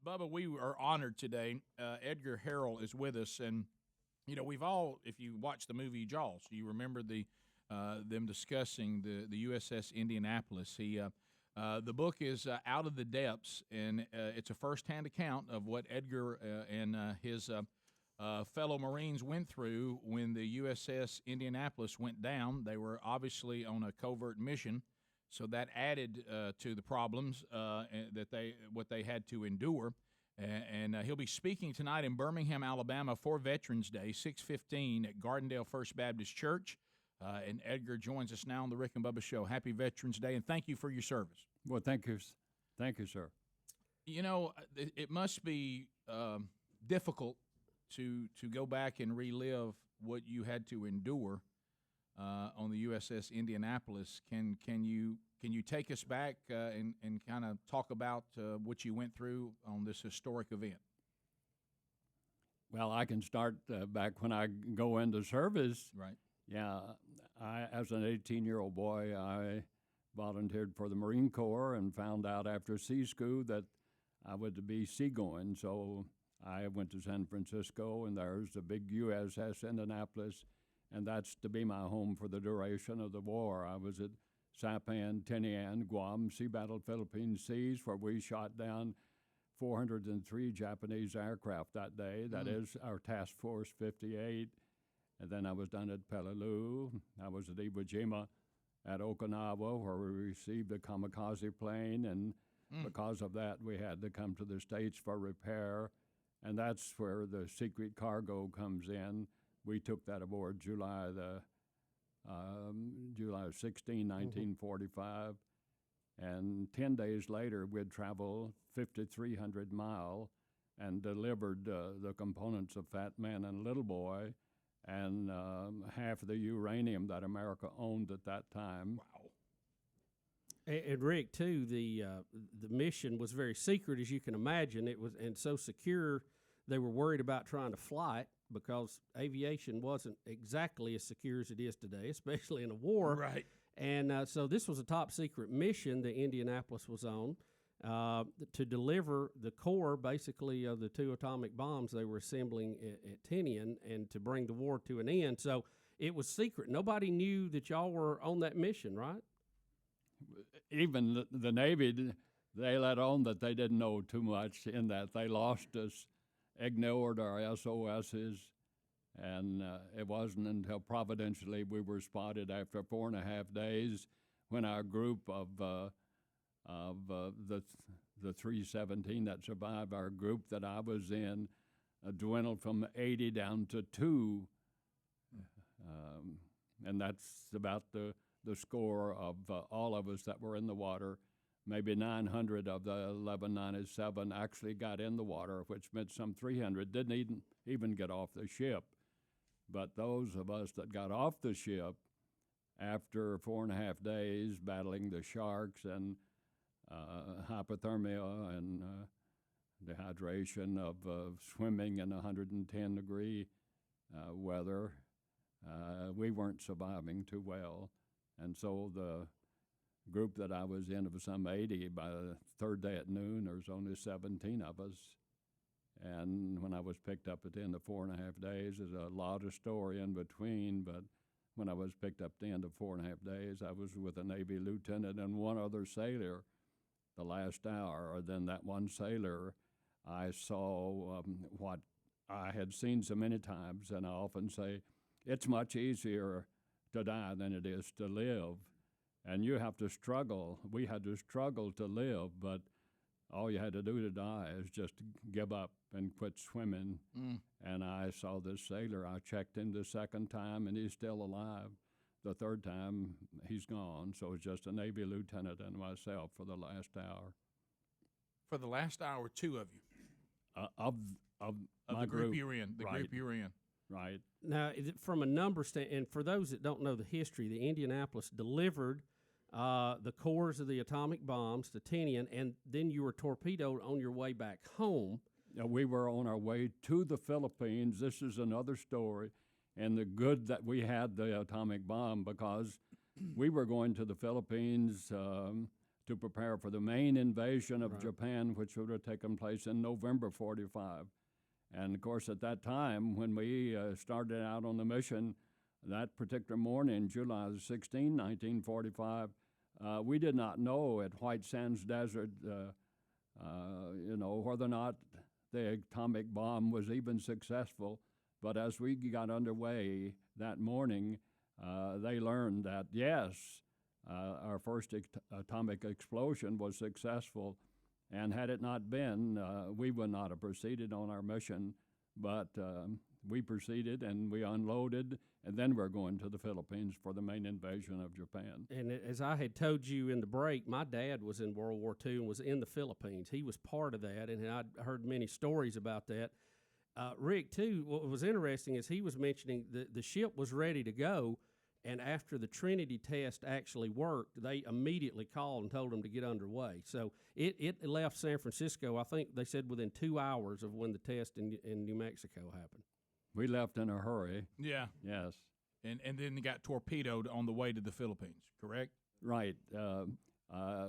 Bubba, we are honored today. Edgar Harrell is with us, and we've all, if you watch the movie Jaws, you remember them discussing the USS Indianapolis. The book is Out of the Depths, and it's a first-hand account of what Edgar and his fellow Marines went through when the USS Indianapolis went down. They were obviously on a covert mission, so that added to the problems what they had to endure. And he'll be speaking tonight in Birmingham, Alabama for Veterans Day, 6:15 at Gardendale First Baptist Church. And Edgar joins us now on the Rick and Bubba Show. Happy Veterans Day, and thank you for your service. Well, thank you, sir. It must be difficult to go back and relive what you had to endure on the USS Indianapolis. Can you take us back and kind of talk about what you went through on this historic event? Well, I can start back when I go into service. Right. Yeah, as an 18-year-old boy, I volunteered for the Marine Corps and found out after sea school that I would be seagoing. So I went to San Francisco, and there's the big USS Indianapolis, and that's to be my home for the duration of the war. I was at Saipan, Tinian, Guam, Sea Battle, Philippine Seas, where we shot down 403 Japanese aircraft that day. That is our Task Force 58. And then I was down at Peleliu. I was at Iwo Jima at Okinawa, where we received a kamikaze plane, and because of that, we had to come to the States for repair, and that's where the secret cargo comes in. We took that aboard July 16, 1945, and 10 days later, we'd traveled 5,300 miles and delivered the components of Fat Man and Little Boy, and half of the uranium that America owned at that time. Wow. And Rick, too, the mission was very secret, as you can imagine. It was, and so secure, they were worried about trying to fly it because aviation wasn't exactly as secure as it is today, especially in a war. Right. And so this was a top secret mission that Indianapolis was on. To deliver the core, basically, of the two atomic bombs they were assembling at Tinian, and to bring the war to an end. So it was secret. Nobody knew that y'all were on that mission, right? Even the Navy, they let on that they didn't know too much, in that they lost us, ignored our SOSs, and it wasn't until providentially we were spotted after 4.5 days when our group of the 317 that survived, our group that I was in, dwindled from 80 down to 2. And that's about the score of all of us that were in the water. Maybe 900 of the 1197 actually got in the water, which meant some 300 didn't even get off the ship. But those of us that got off the ship after 4.5 days battling the sharks and hypothermia and dehydration of swimming in 110-degree weather, we weren't surviving too well. And so the group that I was in of some 80, by the third day at noon, there was only 17 of us. And when I was picked up at the end of 4.5 days, there's a lot of story in between, but when I was picked up at the end of 4.5 days, I was with a Navy lieutenant and one other sailor the last hour. Then that one sailor, I saw what I had seen so many times, and I often say, it's much easier to die than it is to live. And you have to struggle. We had to struggle to live, but all you had to do to die is just give up and quit swimming. And I saw this sailor. I checked him the second time, and he's still alive. The third time, he's gone. So it's just a Navy lieutenant and myself for the last hour. For the last hour, 2 of you. Of my the group you were in. The group you were in. Right. Now, from a number standpoint, and for those that don't know the history, the Indianapolis delivered the cores of the atomic bombs to Tinian, and then you were torpedoed on your way back home. We were on our way to the Philippines. This is another story, and the good that we had the atomic bomb, because we were going to the Philippines to prepare for the main invasion of Right. Japan, which would have taken place in November 45. And of course, at that time, when we started out on the mission, that particular morning, July 16, 1945, we did not know at White Sands Desert, whether or not the atomic bomb was even successful. But as we got underway that morning, they learned that, yes, our first atomic explosion was successful. And had it not been, we would not have proceeded on our mission. But we proceeded and we unloaded, and then we're going to the Philippines for the main invasion of Japan. And as I had told you in the break, my dad was in World War II and was in the Philippines. He was part of that, and I'd heard many stories about that. Rick, too, what was interesting is he was mentioning the ship was ready to go, and after the Trinity test actually worked, they immediately called and told them to get underway. So it left San Francisco, I think they said, within 2 hours of when the test in New Mexico happened. We left in a hurry. Yeah. Yes. And then they got torpedoed on the way to the Philippines, correct? Right.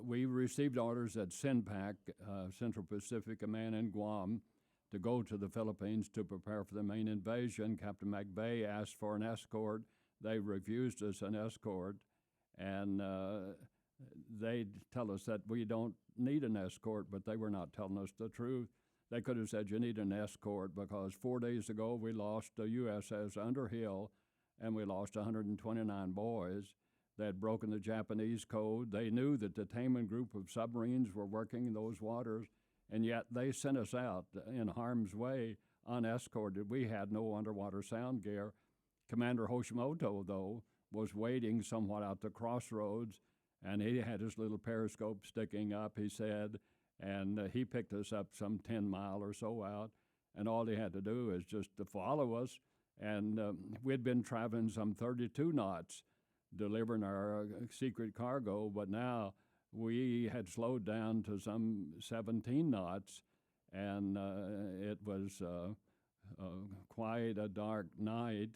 We received orders at CENPAC, Central Pacific Command in Guam, to go to the Philippines to prepare for the main invasion. Captain McVeigh asked for an escort. They refused us an escort, and they tell us that we don't need an escort, but they were not telling us the truth. They could have said you need an escort because 4 days ago we lost the USS Underhill, and we lost 129 boys. They had broken the Japanese code. They knew that the Taman group of submarines were working in those waters, and yet they sent us out in harm's way unescorted. We had no underwater sound gear. Commander Hoshimoto, though, was waiting somewhat out the crossroads, and he had his little periscope sticking up, he said, and he picked us up some 10 mile or so out, and all he had to do is just to follow us, and we'd been traveling some 32 knots, delivering our secret cargo, but now we had slowed down to some 17 knots, and it was quite a dark night.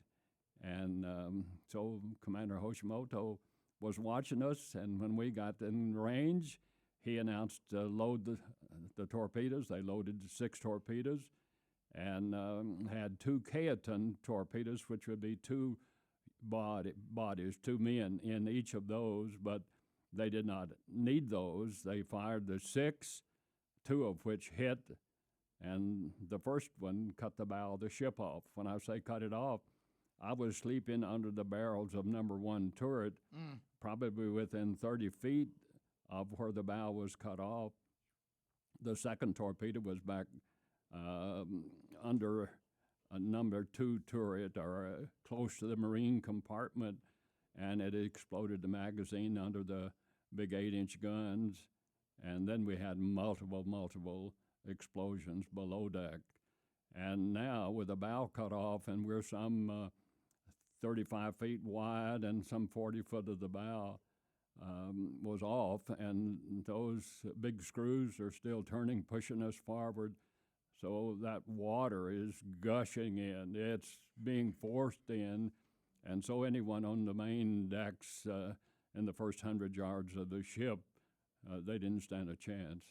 And so Commander Hoshimoto was watching us, and when we got in range, he announced load the torpedoes. They loaded 6 torpedoes and had 2 Kaiten torpedoes, which would be 2 bodies, 2 men in each of those, but they did not need those. They fired the 6, 2 of which hit, and the first one cut the bow of the ship off. When I say cut it off, I was sleeping under the barrels of number 1 turret, probably within 30 feet of where the bow was cut off. The second torpedo was back under a number 2 turret or close to the marine compartment, and it exploded the magazine under the big 8-inch guns. And then we had multiple explosions below deck. And now with the bow cut off, and we're some 35 feet wide and some 40 foot of the bow was off, and those big screws are still turning, pushing us forward. So that water is gushing in. It's being forced in. And so anyone on the main decks in the first 100 yards of the ship, they didn't stand a chance.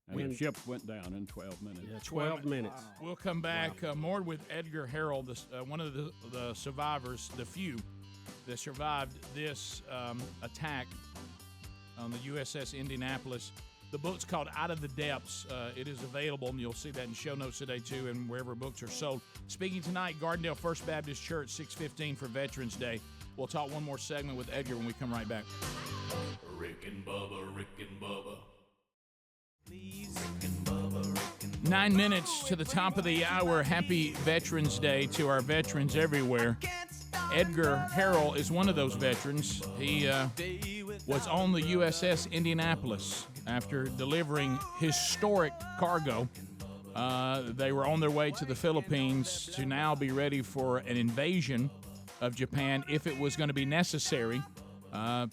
And the ship went down in 12 minutes. Yeah, 12 minutes. Wow. We'll come back more with Edgar Harrell, one of the survivors, the few that survived this attack on the USS Indianapolis. The book's called Out of the Depths. It is available, and you'll see that in show notes today, too, and wherever books are sold. Speaking tonight, Gardendale First Baptist Church, 6:15 for Veterans Day. We'll talk one more segment with Edgar when we come right back. Rick and Bubba, Rick and Bubba. 9 minutes to the top of the hour. Happy Veterans Day to our veterans everywhere. Edgar Harrell is one of those veterans. He was on the USS Indianapolis after delivering historic cargo. They were on their way to the Philippines to now be ready for an invasion of Japan if it was going to be necessary.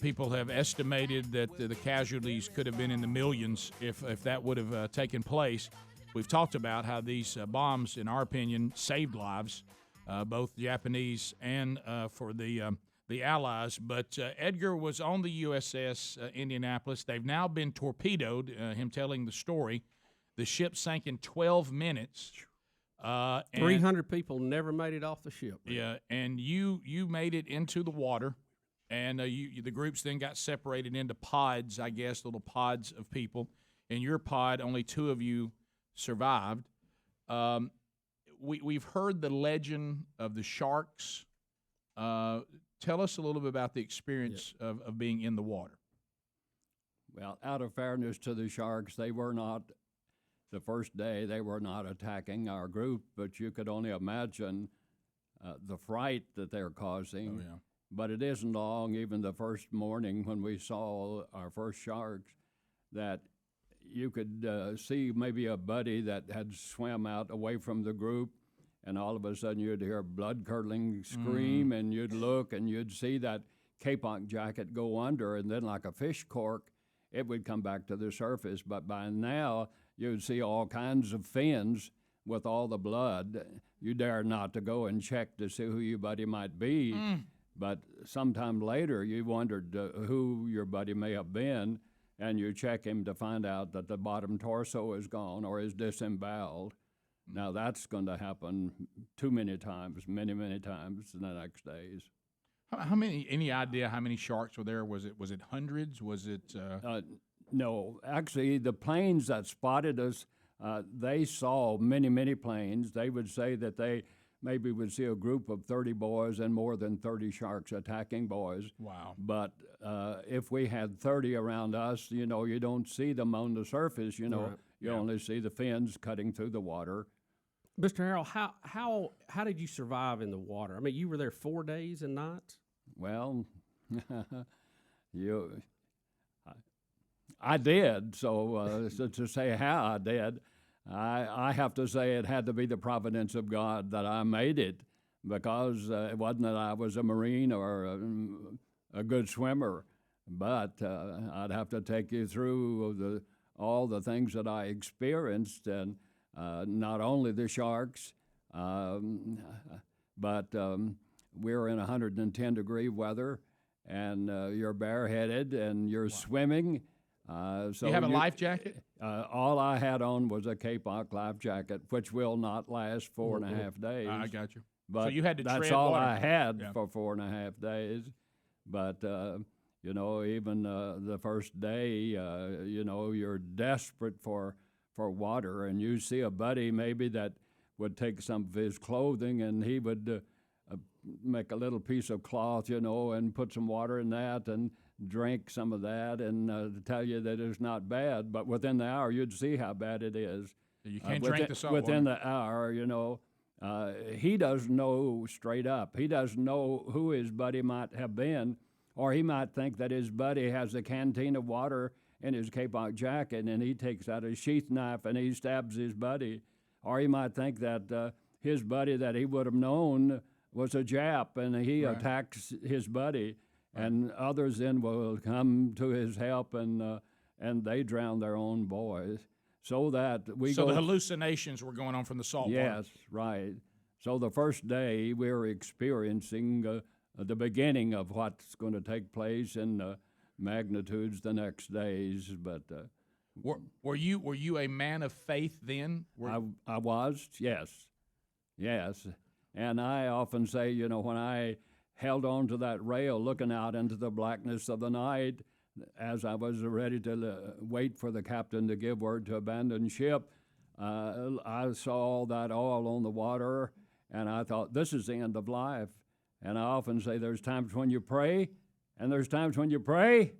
People have estimated that the casualties could have been in the millions if that would have taken place. We've talked about how these bombs, in our opinion, saved lives, both Japanese and for the the Allies. But Edgar was on the USS Indianapolis. They've now been torpedoed, him telling the story. The ship sank in 12 minutes. 300 people never made it off the ship. Yeah, and you made it into the water, and the groups then got separated into pods, I guess, little pods of people. In your pod, only 2 of you survived. We've heard the legend of the sharks. Tell us a little bit about the experience of being in the water. Well, out of fairness to the sharks, they were not, the first day, they were not attacking our group, but you could only imagine the fright that they're causing. Oh, yeah. But it isn't long, even the first morning when we saw our first sharks, that you could see maybe a buddy that had swam out away from the group, and all of a sudden you'd hear a blood-curdling scream, and you'd look and you'd see that capon jacket go under, and then like a fish cork, it would come back to the surface. But by now, you'd see all kinds of fins with all the blood. You dare not to go and check to see who your buddy might be. But sometime later, you wondered who your buddy may have been, and you check him to find out that the bottom torso is gone or is disemboweled. Now, that's going to happen too many times, many times in the next days. How many? Any idea how many sharks were there? Was it hundreds? Was it? No, actually, the planes that spotted us, they saw many planes. They would say that they maybe would see a group of 30 boys and more than 30 sharks attacking boys. Wow. But if we had 30 around us, you don't see them on the surface, Right. You only see the fins cutting through the water. Mr. Harrell, how did you survive in the water? I mean, you were there 4 days and nights? Well, I did. So to say how I did, I have to say it had to be the providence of God that I made it, because it wasn't that I was a Marine or a good swimmer, but I'd have to take you through all the things that I experienced, and not only the sharks, but we're in 110-degree weather, and you're bareheaded, and you're swimming. So you have a life jacket? All I had on was a Kapok life jacket, which will not last 4.5 days. I got you. But so you had to that's tread all water. I had Yeah. for 4.5 days. But even the first day, you're desperate for water, and you see a buddy maybe that would take some of his clothing, and he would make a little piece of cloth, and put some water in that and drink some of that, and tell you that it's not bad. But within the hour, you'd see how bad it is. You can't drink the salt within water. the hour, he doesn't know straight up. He doesn't know who his buddy might have been, or he might think that his buddy has a canteen of water in his Kapok jacket, and he takes out a sheath knife and he stabs his buddy. Or he might think that his buddy that he would have known was a Jap, and he attacks his buddy. And others then will come to his help, and they drown their own boys. So that So the hallucinations were going on from the salt water. Yes, right. So the first day we were experiencing the beginning of what's going to take place in magnitudes the next days. But were you a man of faith then? I was, yes. And I often say, when I held on to that rail looking out into the blackness of the night, as I was ready to wait for the captain to give word to abandon ship, I saw all that oil on the water, and I thought, this is the end of life. And I often say there's times when you pray, and there's times when you pray,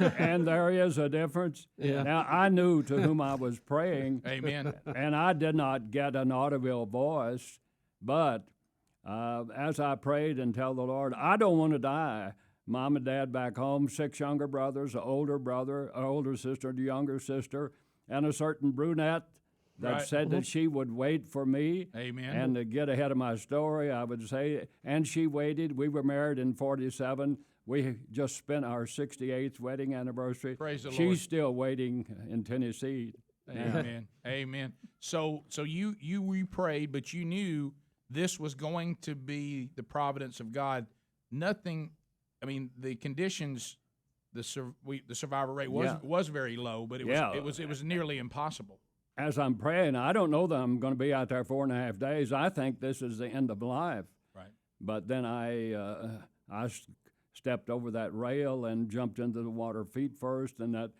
and there is a difference. Yeah. Now, I knew to whom I was praying. Amen. And I did not get an audible voice, but as I prayed and tell the Lord, I don't want to die. Mom and Dad back home, 6 younger brothers, an older brother, an older sister, a younger sister, and a certain brunette that said that she would wait for me. Amen. And to get ahead of my story, I would say, and she waited. We were married in 47. We just spent our 68th wedding anniversary. Praise the Lord. She's still waiting in Tennessee. Amen. Amen. So you prayed, but you knew this was going to be the providence of God nothing. I mean, the conditions, the survival rate was very low, but it was nearly impossible. As I'm praying, I don't know that I'm going to be out there 4.5 days. I think this is the end of life. Right. But then I stepped over that rail and jumped into the water feet first, and that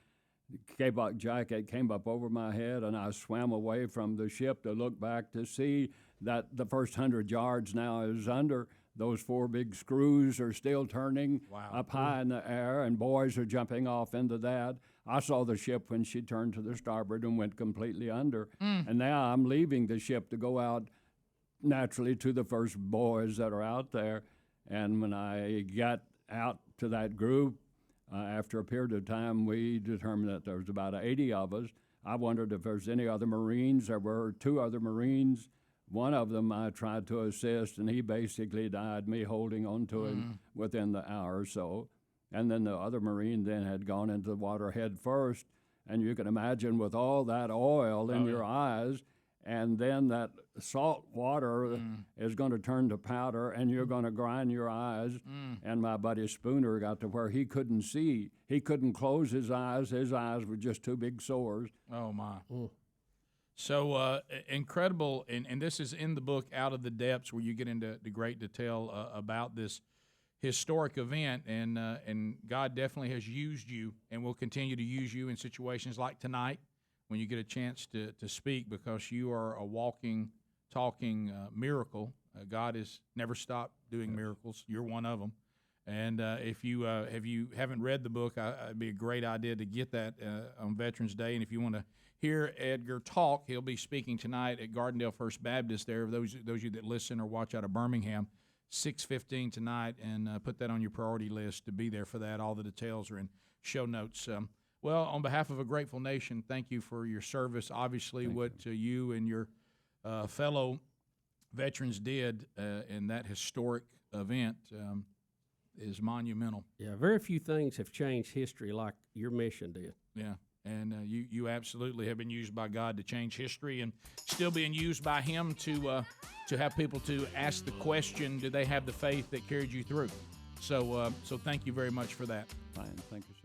K-Buck jacket came up over my head, and I swam away from the ship to look back to see that the first 100 yards now is under. Those 4 big screws are still turning up high in the air, and boys are jumping off into that. I saw the ship when she turned to the starboard and went completely under. And now I'm leaving the ship to go out naturally to the first boys that are out there. And when I got out to that group, after a period of time, we determined that there was about 80 of us. I wondered if there's any other Marines. There were 2 other Marines. One of them I tried to assist, and he basically died, me holding on to him within the hour or so. And then the other Marine then had gone into the water head first, and you can imagine with all that oil in your eyes, and then that salt water is going to turn to powder, and you're going to grind your eyes. And my buddy Spooner got to where he couldn't see. He couldn't close his eyes. His eyes were just 2 big sores. Oh, my. So incredible, and this is in the book, Out of the Depths, where you get into the great detail about this historic event, and God definitely has used you and will continue to use you in situations like tonight when you get a chance to speak, because you are a walking, talking miracle. God has never stopped doing miracles. You're one of them. And if you haven't read the book, it'd be a great idea to get that on Veterans Day. And if you want to hear Edgar talk, he'll be speaking tonight at Gardendale First Baptist there. Those of you that listen or watch out of Birmingham, 6:15 tonight, and put that on your priority list to be there for that. All the details are in show notes. Well, on behalf of a grateful nation, thank you for your service. Obviously, what you and your fellow veterans did in that historic event is monumental. Yeah, very few things have changed history like your mission did. Yeah, and you absolutely have been used by God to change history, and still being used by Him to have people to ask the question, do they have the faith that carried you through? So thank you very much for that. Fine, thank you, sir.